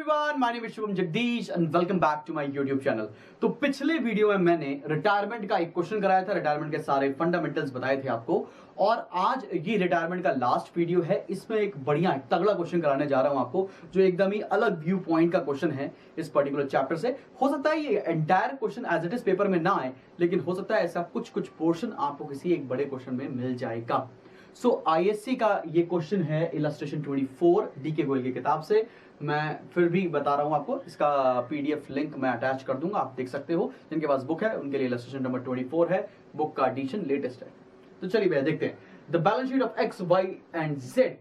Everyone, my name is Shubham Jagdish and welcome back to my YouTube channel. तो पिछले video में मैंने रिटायरमेंट का एक क्वेश्चन कराया था, रिटायरमेंट के सारे फंडामेंटल्स बताए थे आपको, और आज ये रिटायरमेंट का लास्ट वीडियो है। इसमें एक बढ़िया तगड़ा क्वेश्चन कराने जा रहा हूं आपको, जो एकदम ही अलग व्यू पॉइंट का क्वेश्चन है इस पर्टिकुलर चैप्टर से। हो सकता है ये entire question as it is paper में ना आए, लेकिन हो सकता है ऐसा कुछ पोर्शन आपको किसी एक बड़े क्वेश्चन में मिल जाएगा। सो आईएससी का ये क्वेश्चन है इलस्ट्रेशन 24 डीके गोयल की किताब से। मैं फिर भी बता रहा हूं आपको, इसका पीडीएफ लिंक मैं अटैच कर दूंगा, आप देख सकते हो। जिनके पास बुक है उनके लिए इलस्ट्रेशन नंबर 24 है, बुक का एडिशन लेटेस्ट है। तो चलिए भैया देखते हैं। The balance sheet of X Y and Z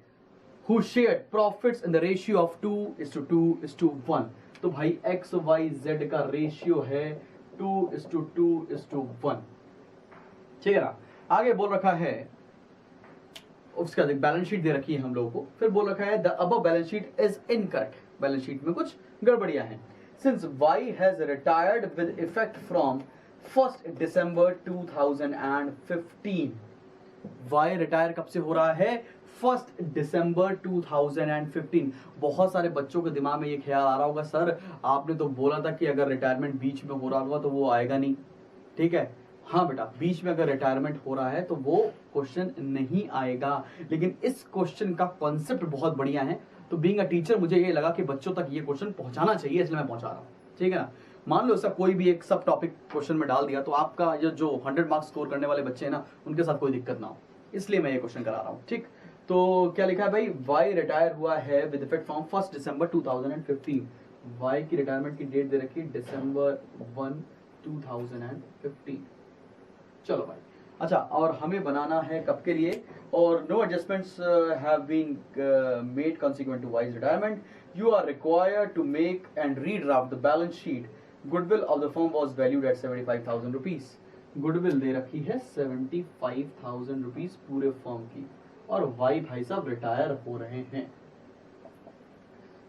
who shared profits in the ratio of 2:2:1। तो भाई एक्स वाई जेड का रेशियो है 2:2:1, ठीक है ना। आगे बोल रखा है, उसका बैलेंस शीट दे रखी है हम लोगों को, फिर बोल रखा है the above balance sheet is incorrect. Balance sheet में कुछ गड़बड़ियां हैं। Since Y has retired with effect from 1 December 2015। Y retire कब से हो रहा है? 1 दिसंबर 2015। बहुत सारे बच्चों के दिमाग में ये ख्याल आ रहा होगा, सर आपने तो बोला था कि अगर रिटायरमेंट बीच में हो रहा होगा तो वो आएगा नहीं। ठीक है, हाँ बेटा, बीच में अगर रिटायरमेंट हो रहा है तो वो क्वेश्चन नहीं आएगा, लेकिन इस क्वेश्चन का कॉन्सेप्ट बहुत बढ़िया है। तो बीइंग अ टीचर मुझे ये लगा कि बच्चों तक ये क्वेश्चन पहुंचाना चाहिए, इसलिए मैं पहुंचा रहा हूँ। ठीक है ना। मान लो ऐसा कोई भी एक सब टॉपिक क्वेश्चन में डाल दिया तो आपका जो 100 मार्क्स स्कोर करने वाले बच्चे हैं ना, उनके साथ कोई दिक्कत ना हो, इसलिए मैं ये क्वेश्चन करा रहा हूँ। ठीक, तो क्या लिखा है भाई? वाई रिटायर हुआ है with effect from 1 December 2015। Y की रिटायरमेंट की डेट दे रखी है December 1, 2015। चलो भाई, अच्छा, और हमें बनाना है कब के लिए? और no adjustments have been made consequent to Y's retirement. You are required to make and redraft the balance sheet. Goodwill of the firm was valued at 75,000 rupees. Goodwill दे रखी है 75,000 रुपीज पूरे फर्म की, और वाई भाई साहब retire हो रहे हैं।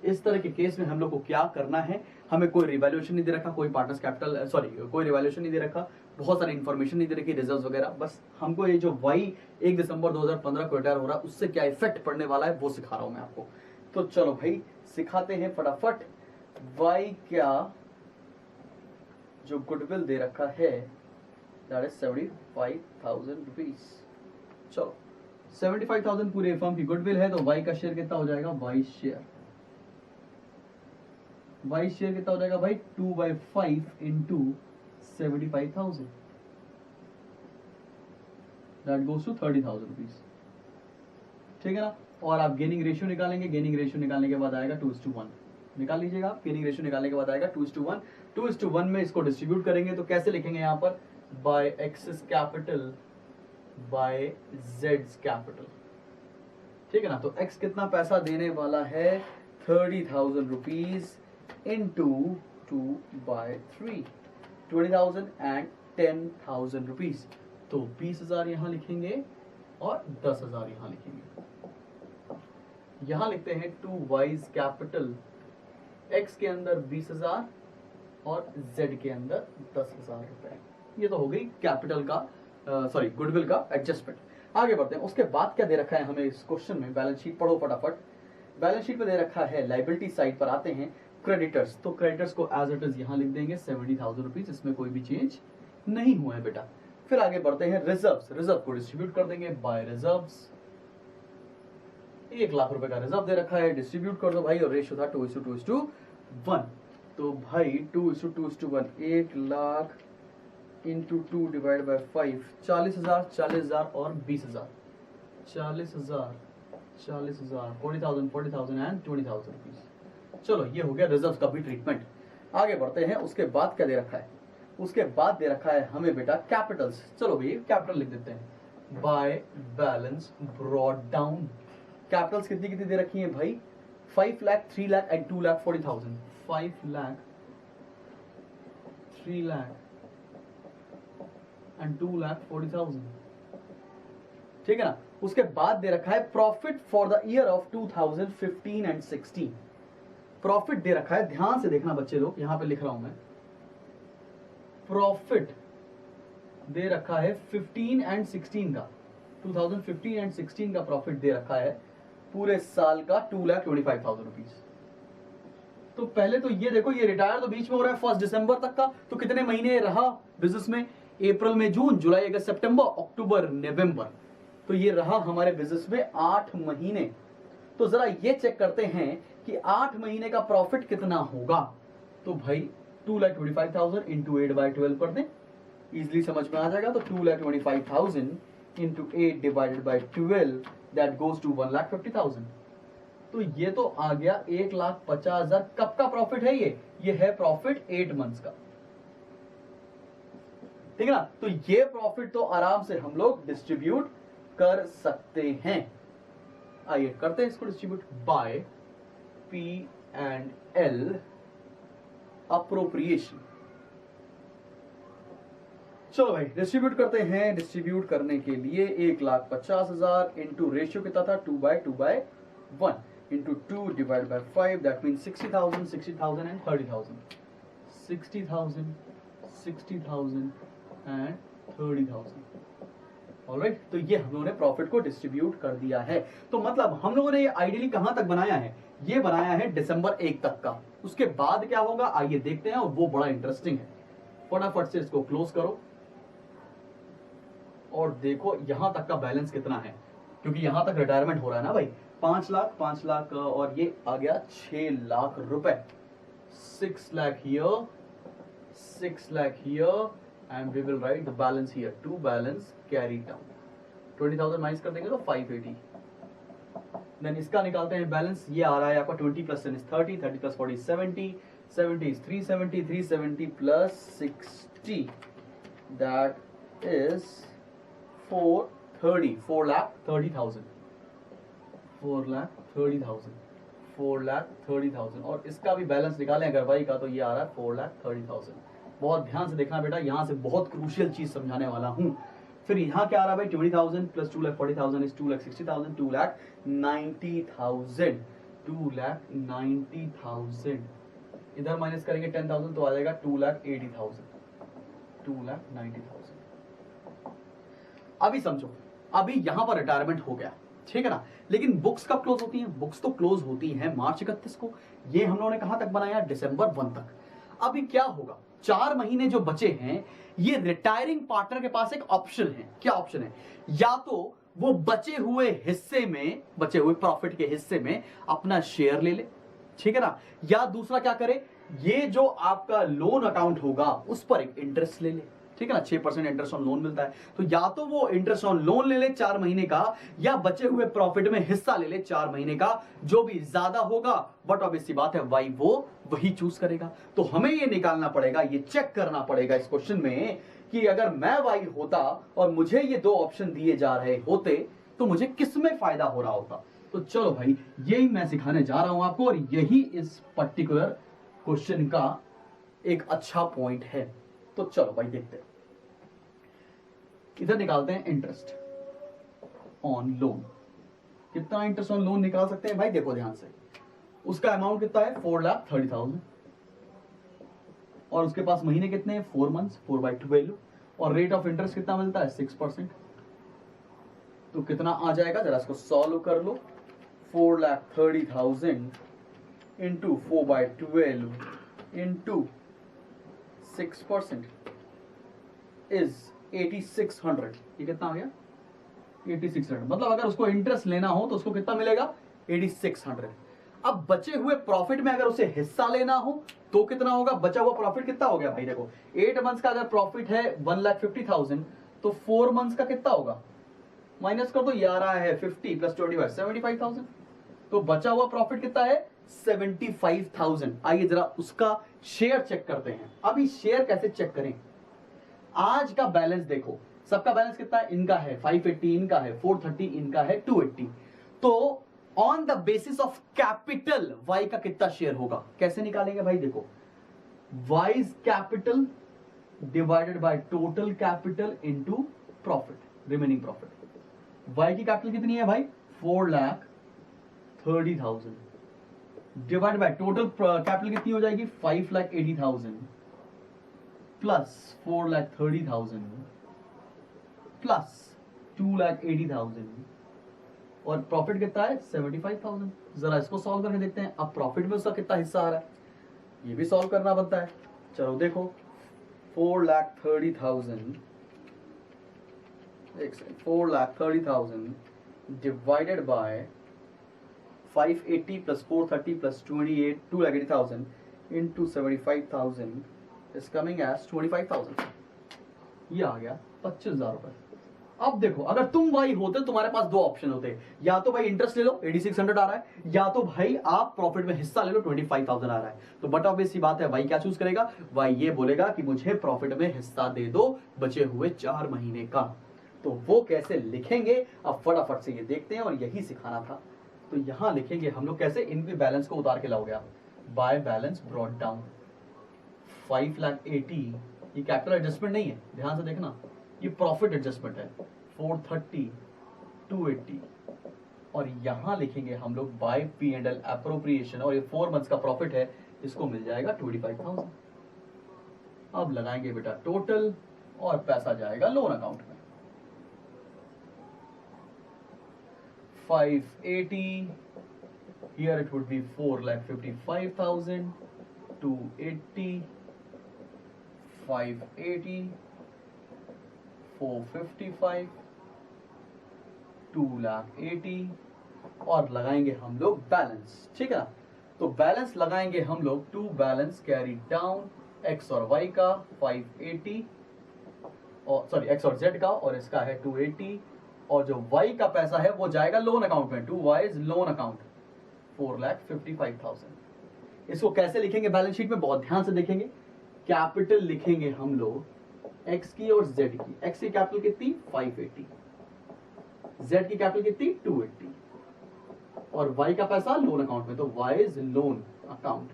इस तरह के केस में हम लोग को क्या करना है? हमें कोई रिवैल्यूएशन नहीं दे रखा, कोई पार्टनर्स कैपिटल कोई रिवैल्यूएशन नहीं दे रखा, बहुत सारी इंफॉर्मेशन नहीं दे रखी, रिजर्व वगैरह। बस हमको ये जो वाई 1 दिसंबर 2015 को रिटायर हो रहा है उससे क्या इफेक्ट पड़ने वाला है वो सिखा रहा हूं मैं आपको। तो चलो भाई सिखाते हैं फटाफट। वाई क्या जो गुडविल दे रखा है दैट इज 75,000 रुपीज। चलो 75,000 पूरे फर्म की गुडविल है, तो वाई का शेयर कितना हो जाएगा? वाई शेयर कितना हो जाएगा भाई? 2/5 into 75,000, that goes to 30,000 rupees. ठीक है ना। और आप गेनिंग रेशियो निकालेंगे, गेनिंग रेशियो निकालने के बाद आएगा 2:1। निकाल लीजिएगा आप, गेनिंग रेशियो निकालने के बाद आएगा 2:1। 2:1 में इसको डिस्ट्रीब्यूट करेंगे तो कैसे लिखेंगे यहाँ पर? Bye access capital by Jades capital. ठीक है ना। तो एक्स कितना पैसा देने वाला है? 30,000 रुपीज इंटू 2/3, 20,000 एंड 10,000 रुपीज। तो 20,000 यहां लिखेंगे और 10,000 यहां लिखेंगे। यहां लिखते हैं 2 वाइज कैपिटल, एक्स के अंदर 20,000 और जेड के अंदर 10,000 रुपए। ये तो हो गई कैपिटल का गुडविल का एडजस्टमेंट। आगे बढ़ते हैं। उसके बाद क्या दे रखा है हमें इस क्वेश्चन में? बैलेंस शीट पढ़ो फटाफट। बैलेंस शीट में दे रखा है, लायबिलिटी साइड पर आते हैं, क्रेडिटर्स। तो क्रेडिटर्स को एज इट इज यहां लिख देंगे 70,000 रुपीज, इसमें कोई भी चेंज नहीं हुआ है बेटा। फिर आगे बढ़ते हैं रिजर्व्स। रिजर्व को डिस्ट्रीब्यूट कर देंगे बाय रिजर्व्स। 1 लाख रुपए का रिजर्व दे रखा है, डिस्ट्रीब्यूट कर दो भाई, और रेशियो था 2:2:1। तो भाई 2:2:1, 1 लाख इंटू 2 डिवाइड बाय 5, 40,000, 40,000 और 20,000, 40,000, 40,000, 40,000 एंड 20,000 रुपीज। चलो ये हो गया रिजर्व का भी ट्रीटमेंट। आगे बढ़ते हैं। उसके बाद क्या दे रखा है? उसके बाद दे रखा है हमें बेटा कैपिटल्स। चलो भाई कैपिटल लिख देते हैं, by balance brought down. Capitals कितनी कितनी दे रखी है भाई? 5 लाख, 3 लाख एंड 2,40,000। 5 लाख, 3 लाख एंड 2,40,000। ठीक है ना। उसके बाद दे रखा है profit for the year of 2015 and 16। Profit दे रखा है, ध्यान से देखना बच्चे लोग, यहां पे लिख रहा हूं मैं। प्रॉफिट दे रखा है 15 एंड 16 का, 2015 एंड 16 का प्रॉफिट दे रखा है पूरे साल का 2,25,000 रुपीज। तो पहले तो ये देखो, ये रिटायर तो बीच में हो रहा है 1 दिसंबर तक का, तो कितने महीने रहा बिजनेस में? अप्रैल में जून, जुलाई अगस्त सितंबर, अक्टूबर नवंबर, तो ये रहा हमारे बिजनेस में 8 महीने। तो जरा ये चेक करते हैं कि 8 महीने का प्रॉफिट कितना होगा। तो भाई 2,25,000 इंटू 8/12 कर दें, इजिली समझ में आ जाएगा। तो 2,25,000 इंटू 8/12 दैट गोज टू 1,50,000। तो ये तो आ गया 1,50,000। कब का प्रॉफिट है ये है प्रॉफिट 8 मंथ्स का, ठीक है ना। तो ये प्रॉफिट तो आराम से हम लोग डिस्ट्रीब्यूट कर सकते हैं। आइए करते हैं इसको डिस्ट्रीब्यूट बाय P&L अप्रोप्रिएशन। चलो भाई डिस्ट्रीब्यूट करते हैं। डिस्ट्रीब्यूट करने के लिए 1,50,000 इंटू रेशियो कितना था 2/2/1 into 2/5 that mean 60,000 60,000 and 30,000 60,000 60,000 and 30,000। Alright, तो ये हम लोगों ने प्रॉफिट को डिस्ट्रीब्यूट कर दिया है। तो मतलब हम लोगों ने ये आइडियली कहां तक बनाया है? ये बनाया है दिसंबर 1 तक का। उसके बाद क्या होगा आइए देखते हैं, और वो बड़ा इंटरेस्टिंग है। फटाफट से इसको क्लोज करो और देखो यहां तक का बैलेंस कितना है, क्योंकि यहां तक रिटायरमेंट हो रहा है ना भाई। 5 लाख और ये आ गया 6 लाख रुपए। 6 lakh here, 6 lakh here, and we will write the balance here, to balance carry down 20,000 minus कर देंगे तो 580। देन इसका निकालते हैं बैलेंस। ये आ रहा है आपका 20 plus 10 is 30, 30 plus 40 70, 70 is 370, 370 plus 60 that is 430, 4,30,000, 4,30,000, 4,30,000। और इसका भी बैलेंस निकालें अगर भाई का, तो ये आ रहा है 4,30,000। बहुत ध्यान से देखना बेटा, यहां से बहुत क्रूशियल चीज समझाने वाला हूं। फिर यहां क्या आ रहा है भाई 20,000 प्लस 2,40,000 इज 2,60,000, 2,90,000, 2,90,000। इधर माइनस करेंगे 10,000 तो आ जाएगा 2,80,000, 2,90,000। अभी समझो, अभी यहां पर रिटायरमेंट हो गया, ठीक है ना। लेकिन बुक्स कब क्लोज होती हैं? बुक्स तो क्लोज होती हैं मार्च 31 को। ये हम लोगों ने कहां तक बनाया? दिसंबर 1 तक। अभी क्या होगा, 4 महीने जो बचे हैं, ये रिटायरिंग पार्टनर के पास एक ऑप्शन है। क्या ऑप्शन है? या तो वो बचे हुए हिस्से में, बचे हुए प्रॉफिट के हिस्से में अपना शेयर ले ले, ठीक है ना। या दूसरा क्या करे, ये जो आपका लोन अकाउंट होगा उस पर एक इंटरेस्ट ले ले, ठीक है ना। 6% इंटरेस्ट ऑन लोन मिलता है, तो या तो वो इंटरेस्ट ऑन लोन ले ले 4 महीने का, या बचे हुए प्रॉफिट में हिस्सा ले ले 4 महीने का। जो भी ज्यादा होगा, बट ऑब्वियसली बात है वाई वो वही चूज करेगा। तो हमें ये निकालना पड़ेगा, ये चेक करना पड़ेगा इस क्वेश्चन में कि अगर मैं वाई होता और मुझे ये 2 ऑप्शन दिए जा रहे होते तो मुझे किसमें फायदा हो रहा होता। तो चलो भाई यही मैं सिखाने जा रहा हूं आपको, और यही इस पर्टिकुलर क्वेश्चन का एक अच्छा पॉइंट है। तो चलो भाई देखते हैं, इधर निकालते हैं इंटरेस्ट ऑन लोन। कितना इंटरेस्ट ऑन लोन निकाल सकते हैं भाई? देखो ध्यान से, उसका अमाउंट कितना है 4,30,000, और उसके पास महीने कितने हैं 4 मंथ्स, 4/12, और रेट ऑफ इंटरेस्ट कितना मिलता है 6%। तो कितना आ जाएगा, जरा इसको सॉल्व कर लो। 4,30,000 इंटू 4/12 इंटू 6% इज 8,600। ये कितना आ गया 8,600। मतलब अगर उसको इंटरेस्ट लेना हो तो उसको कितना मिलेगा 8,600। अब बचे हुए प्रॉफिट में अगर उसे हिस्सा लेना हो तो कितना होगा? बचा हुआ प्रॉफिट कितना हो गया भाई? देखो 8 मंथ्स का अगर प्रॉफिट है 1,50,000, तो 4 मंथ्स का कितना होगा? माइनस कर दो, ये आ रहा है 50 प्लस 25 75,000। तो बचा हुआ प्रॉफिट कितना है 75,000। आइए जरा उसका शेयर चेक करते हैं। अभी शेयर कैसे चेक करें? आज का बैलेंस देखो, सबका बैलेंस कितना है? इनका है 580, इनका है 430, इनका है 280। तो on the basis of capital Y का कितना शेयर होगा? कैसे निकालेंगे भाई? देखो Y's capital divided by total capital into profit, remaining profit. Y की कैपिटल कितनी है भाई 4,30,000 डिवाइड बाय टोटल कैपिटल कितनी हो जाएगी 5,80,000 प्लस 4,30,000 प्लस 2,80,000, और प्रॉफिट कितना है 75,000। जरा इसको सॉल्व करके देखते हैं। अब प्रॉफिट में उसका कितना हिस्सा आ रहा है? ये भी सॉल्व करना बनता है। चलो देखो 4,30,000 4,30,000 divided by 580 plus 430 plus 28 2,80,000 into 75,000 is coming as 25,000। ये आ गया 25,000 रुपए। अब देखो अगर तुम भाई होते तुम्हारे पास दो ऑप्शन होते, या तो भाई इंटरेस्ट ले लो 8600 आ रहा है, या तो भाई आप प्रॉफिट में हिस्सा ले लो 25,000 आ रहा है। तो बट ऑब्वियस सी बात है भाई क्या चूज करेगा, भाई ये बोलेगा कि मुझे प्रॉफिट में हिस्सा दे दो बचे हुए 4 महीने का। तो वो कैसे लिखेंगे अब फटाफट से ये देखते हैं, और यही सिखाना था। तो यहां लिखेंगे हम लोग कैसे, इनके बैलेंस को उतार के लाओगे आप, बाय बैलेंस ब्रॉट डाउन 5,80,000, ये कैपिटल एडजस्टमेंट नहीं है, ध्यान से देखना, ये प्रॉफिट एडजस्टमेंट है 430 280, और यहां लिखेंगे हम लोग बाय P&L अप्रोप्रिएशन, और ये 4 मंथ्स का प्रॉफिट है, इसको मिल जाएगा 25,000। अब लगाएंगे बेटा टोटल, और पैसा जाएगा लोन अकाउंट में 580, here it would be 4,55,000, 280, 580, 455, 2,80,000, और लगाएंगे हम लोग बैलेंस। ठीक है ना, तो बैलेंस लगाएंगे हम लोग, to balance carry down X और वाई का 580, और सॉरी एक्स और जेड का, और इसका है 280, और जो वाई का पैसा है वो जाएगा लोन अकाउंट में, 2 वाइज लोन अकाउंट 4,55,000। इसको कैसे लिखेंगे बैलेंस शीट में, बहुत ध्यान से देखेंगे। कैपिटल लिखेंगे हम लोग एक्स की और जेड की। एक्स की कैपिटल कितनी 580, जेड की कैपिटल कितनी 280, और वाई का पैसा लोन अकाउंट में, तो वाई इज लोन अकाउंट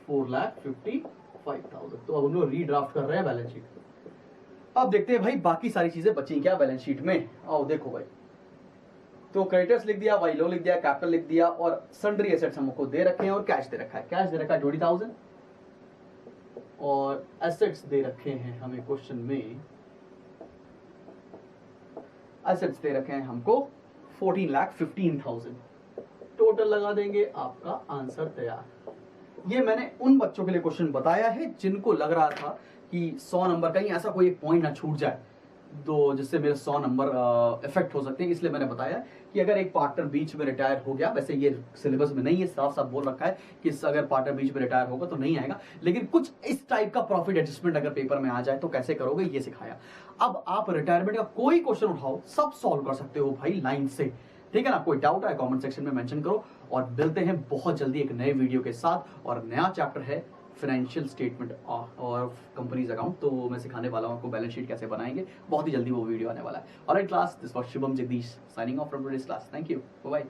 4,55,000। तो अब हम लोग रीड्राफ्ट कर रहे हैं बैलेंस शीट। अब देखते हैं भाई बाकी सारी चीजें बची क्या बैलेंस शीट में। आओ देखो भाई, तो क्रेडिटर्स लिख दिया, वाई लोन लिख दिया, कैपिटल लिख दिया, और सन्ड्री एसेट्स हमको दे रखे हैं, और कैश दे रखा है। कैश दे रखा है 20,000, और एसेट्स दे रखे हैं हमें क्वेश्चन में, एसेट्स दे रखे हैं हमको 14,15,000। टोटल लगा देंगे, आपका आंसर तैयार। ये मैंने उन बच्चों के लिए क्वेश्चन बताया है जिनको लग रहा था कि 100 नंबर कहीं ऐसा कोई एक पॉइंट ना छूट जाए, तो जिससे मेरे 100 नंबर इफेक्ट हो सकते हैं। इसलिए मैंने बताया कि अगर एक पार्टनर बीच में रिटायर हो गया, वैसे ये सिलेबस में नहीं है, साफ साफ बोल रखा है कि अगर पार्टनर बीच में रिटायर होगा तो नहीं आएगा, लेकिन कुछ इस टाइप का प्रॉफिट एडजस्टमेंट अगर पेपर में आ जाए तो कैसे करोगे ये सिखाया। अब आप रिटायरमेंट का कोई क्वेश्चन उठाओ, सब सॉल्व कर सकते हो भाई लाइन से। ठीक है ना, कोई डाउट है कमेंट सेक्शन में मेंशन करो, और मिलते हैं बहुत जल्दी एक नए वीडियो के साथ। और नया चैप्टर है फाइनेंशियल स्टेटमेंट और कंपनीज अकाउंट, तो मैं सिखाने वाला हूं आपको बैलेंस शीट कैसे बनाएंगे, बहुत ही जल्दी वो वीडियो आने वाला है। Alright class, this was Shubham Jagdish signing off from today's class. Thank you, bye bye.